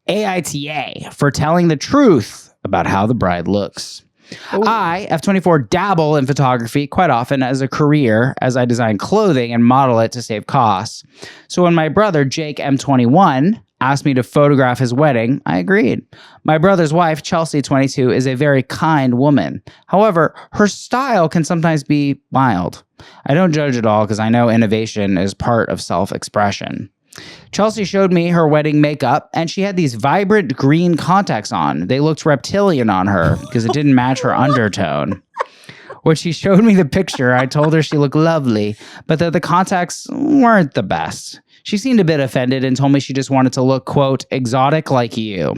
AITA for telling the truth about how the bride looks. Ooh. I, F24, dabble in photography quite often as a career as I design clothing and model it to save costs. So when my brother, Jake M21, asked me to photograph his wedding, I agreed. My brother's wife, Chelsea, 22, is a very kind woman. However, her style can sometimes be mild. I don't judge at all because I know innovation is part of self-expression. Chelsea showed me her wedding makeup, and she had these vibrant green contacts on. They looked reptilian on her because it didn't match her undertone. When she showed me the picture, I told her she looked lovely, but that the contacts weren't the best. She seemed a bit offended and told me she just wanted to look, quote, exotic like you.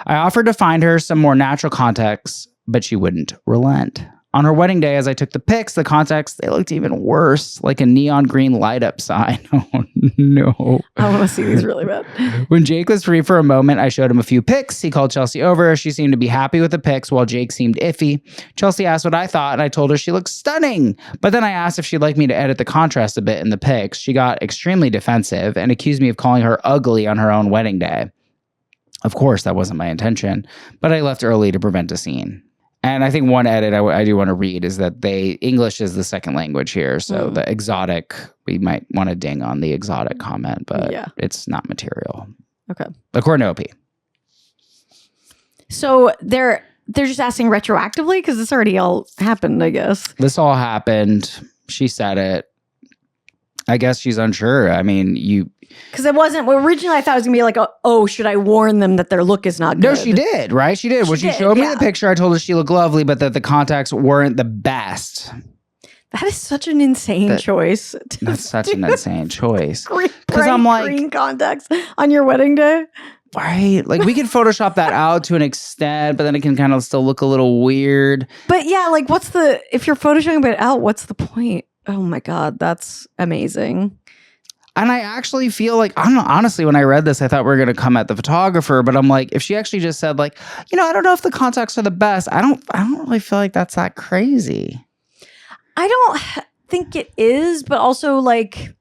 I offered to find her some more natural contacts, but she wouldn't relent. On her wedding day, as I took the pics, the contacts, they looked even worse, like a neon green light up sign. Oh, no. I want to see these really bad. When Jake was free for a moment, I showed him a few pics. He called Chelsea over. She seemed to be happy with the pics, while Jake seemed iffy. Chelsea asked what I thought, and I told her she looked stunning. But then I asked if she'd like me to edit the contrast a bit in the pics. She got extremely defensive and accused me of calling her ugly on her own wedding day. Of course, that wasn't my intention, but I left early to prevent a scene. And I think one edit I do want to read is that English is the second language here. So the exotic, we might want to ding on the exotic comment, but it's not material. Okay. According to OP. So they're just asking retroactively because this already all happened, I guess. This all happened. She said it. I guess she's unsure. I mean, because it wasn't, well, originally I thought it was going to be like, oh, should I warn them that their look is not good? No, she did, right? She did. When she showed me the picture, I told her she looked lovely, but that the contacts weren't the best. That is such an insane choice. That's such an insane choice. Because I'm like, green contacts on your wedding day? Right? Like, we can Photoshop that out to an extent, but then it can kind of still look a little weird. But yeah, like, if you're Photoshopping it out, what's the point? Oh my God, that's amazing. And I actually feel like, honestly, when I read this, I thought we were going to come at the photographer, but I'm like, if she actually just said like, I don't know if the contacts are the best. I don't really feel like that's that crazy. I don't think it is, but also like,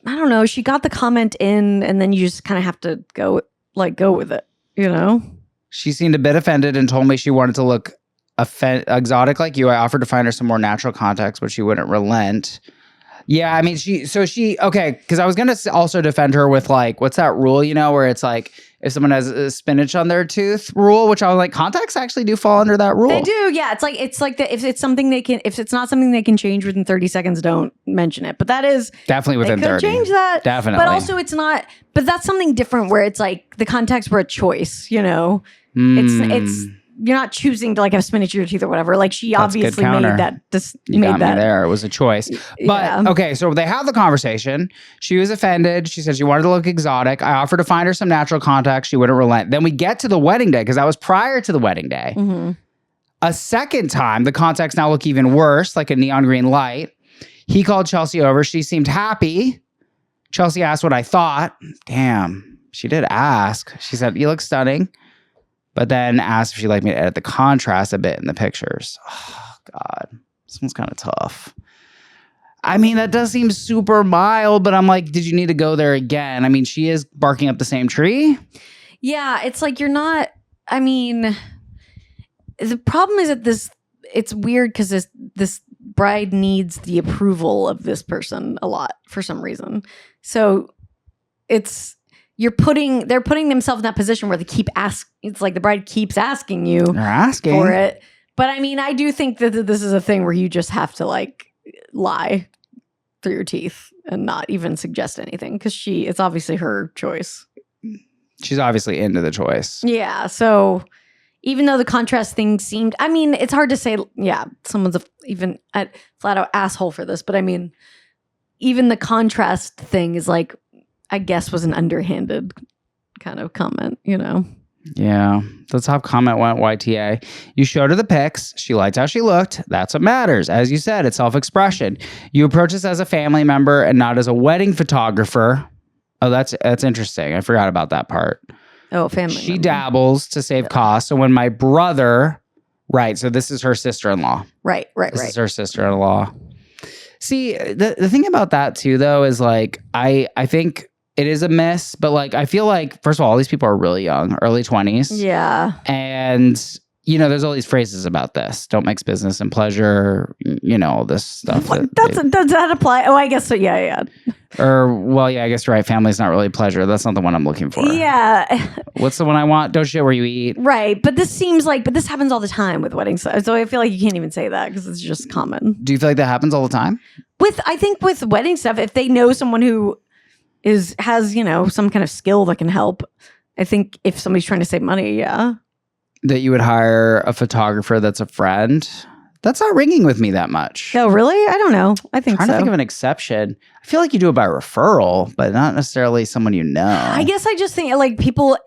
I don't know. She got the comment in, and then you just kind of have to go with it, She seemed a bit offended and told me she wanted to look exotic like you. I offered to find her some more natural contacts, but she wouldn't relent. Yeah, I mean, okay, because I was going to also defend her with like, what's that rule, where it's like, if someone has a spinach on their tooth rule, which I was like, contacts actually do fall under that rule. They do, yeah. It's like if it's not something they can change within 30 seconds, don't mention it. But that is definitely within 30. Change that. Definitely. But also it's not, but that's something different where it's like the contacts were a choice, It's you're not choosing to like have spinach in your teeth or whatever. Like she obviously made that. You got me there. It was a choice. But okay, so they have the conversation. She was offended. She said she wanted to look exotic. I offered to find her some natural contacts. She wouldn't relent. Then we get to the wedding day because that was prior to the wedding day. Mm-hmm. A second time, the contacts now look even worse, like a neon green light. He called Chelsea over. She seemed happy. Chelsea asked what I thought. Damn, she did ask. She said, "You look stunning." But then asked if she'd like me to edit the contrast a bit in the pictures. Oh, God. This one's kind of tough. I mean, that does seem super mild, but I'm like, did you need to go there again? I mean, she is barking up the same tree. Yeah, it's like you're not, I mean, the problem is that it's weird because this bride needs the approval of this person a lot for some reason. So they're putting themselves in that position where they keep it's like the bride keeps asking you for it. But I mean, I do think that this is a thing where you just have to like lie through your teeth and not even suggest anything because it's obviously her choice. She's obviously into the choice. Yeah. So even though the contrast thing seemed, I mean, it's hard to say, someone's even a flat out asshole for this, but I mean, even the contrast thing is like, I guess was an underhanded kind of comment, Yeah. The top comment went YTA. You showed her the pics. She liked how she looked. That's what matters. As you said, it's self-expression. You approach this as a family member and not as a wedding photographer. Oh, that's interesting. I forgot about that part. Oh, family She member. Dabbles to save costs. So when my brother, right, so this is her sister-in-law. Right. This is her sister-in-law. See, the thing about that too, though, is like, I think it is a miss, but like I feel like first of all these people are really young, early 20s. Yeah. And there's all these phrases about this. Don't mix business and pleasure, all this stuff. Does that apply? Oh, I guess so. Yeah. Or, well, yeah, I guess you're right. Family's not really pleasure. That's not the one I'm looking for. Yeah. What's the one I want? Don't shit where you eat. Right. But this happens all the time with weddings. So I feel like you can't even say that because it's just common. Do you feel like that happens all the time? I think with wedding stuff, if they know someone who has, some kind of skill that can help, I think if somebody's trying to save money, yeah. That you would hire a photographer that's a friend? That's not ringing with me that much. Oh, really? I don't know. I think so. I'm trying to think of an exception. I feel like you do it by referral, but not necessarily someone you know. I guess I just think like people,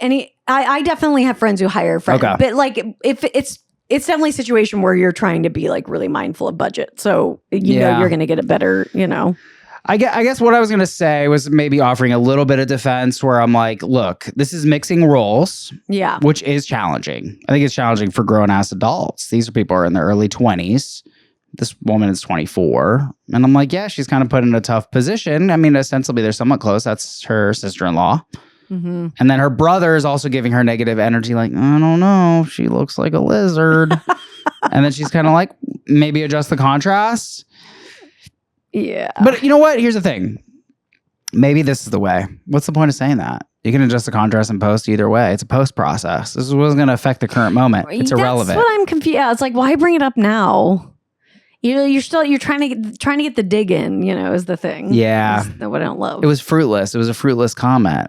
I definitely have friends who hire friends. Okay. But like if it's definitely a situation where you're trying to be like really mindful of budget. So, you know, you're going to get it better, I guess what I was going to say was maybe offering a little bit of defense where I'm like, look, this is mixing roles. Yeah. Which is challenging. I think it's challenging for grown-ass adults. These are people who are in their early 20s. This woman is 24. And I'm like, yeah, she's kind of put in a tough position. I mean, ostensibly, they're somewhat close. That's her sister-in-law. Mm-hmm. And then her brother is also giving her negative energy like, I don't know, she looks like a lizard. And then she's kind of like, maybe adjust the contrast. Yeah. But you know what? Here's the thing. Maybe this is the way. What's the point of saying that? You can adjust the contrast in post either way. It's a post process. This wasn't going to affect the current moment. It's irrelevant. That's what I'm confused. Yeah, it's like, why bring it up now? You're trying to get the dig in, is the thing. Yeah. That's what I don't love. It was fruitless. It was a fruitless comment.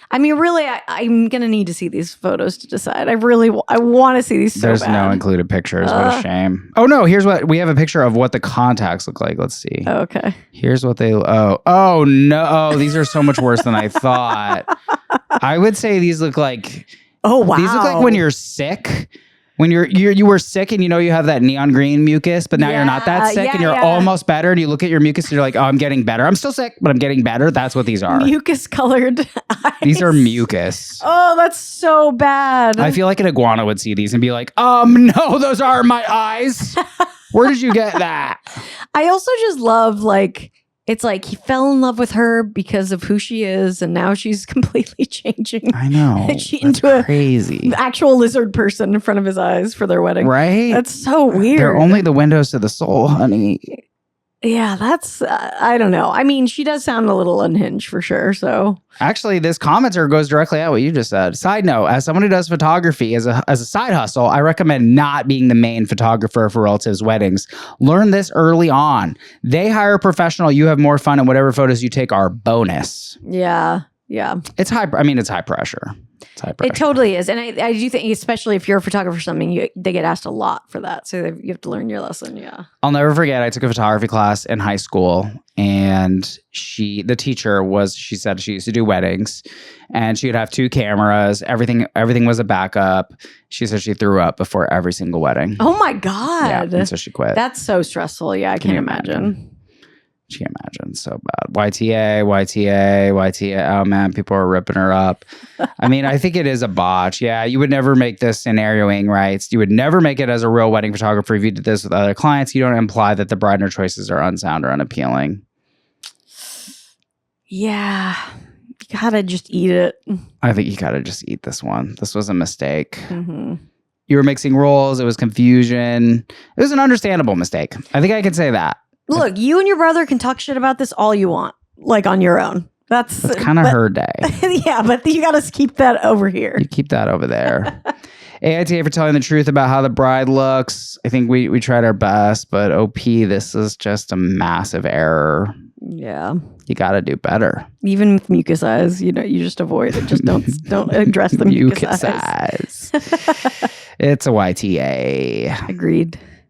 I mean, really, I'm going to need to see these photos to decide. I want to see these so There's bad. no included pictures. What a shame. Oh, no. Here's what we have a picture of what the contacts look like. Let's see. Okay. Here's what they. Oh, no. Oh, these are so much worse than I thought. I would say these look like. Oh, wow. These look like when you're sick. When you were sick and you have that neon green mucus, but now you're not that sick and you're almost better. And you look at your mucus and you're like, oh, I'm getting better. I'm still sick, but I'm getting better. That's what these are. Mucus colored eyes. These are mucus. Oh, that's so bad. I feel like an iguana would see these and be like, no, those aren't my eyes. Where did you get that? I also just love it's like he fell in love with her because of who she is, and now she's completely changing. I know. Into crazy. An actual lizard person in front of his eyes for their wedding. Right? That's so weird. They're only the windows to the soul, honey. Yeah, that's, I don't know. I mean, she does sound a little unhinged for sure, so. Actually, this commenter goes directly at what you just said. Side note, as someone who does photography as a side hustle, I recommend not being the main photographer for relatives' weddings. Learn this early on. They hire a professional. You have more fun, and whatever photos you take are bonus. Yeah. Yeah. It's high pressure. It's high pressure. It totally is. And I do think, especially if you're a photographer or something, they get asked a lot for that. So you have to learn your lesson. Yeah. I'll never forget. I took a photography class in high school, and the teacher she said she used to do weddings, and she would have 2 cameras. Everything was a backup. She said she threw up before every single wedding. Oh my God. Yeah, and so she quit. That's so stressful. Yeah. I can't imagine. She can't imagine. So bad. YTA. Oh man, people are ripping her up. I mean, I think it is a botch. Yeah, you would never make this scenarioing right. You would never make it as a real wedding photographer if you did this with other clients. You don't imply that the bride and her choices are unsound or unappealing. Yeah. You gotta just eat it. I think you gotta just eat this one. This was a mistake. Mm-hmm. You were mixing roles. It was confusion. It was an understandable mistake. I think I could say that. Look, you and your brother can talk shit about this all you want, on your own. That's kind of her day. Yeah, but you got to keep that over here. You keep that over there. AITA for telling the truth about how the bride looks. I think we tried our best, but OP, this is just a massive error. Yeah. You got to do better. Even with mucus eyes, you just avoid it. Just don't address the mucus eyes. It's a YTA. Agreed.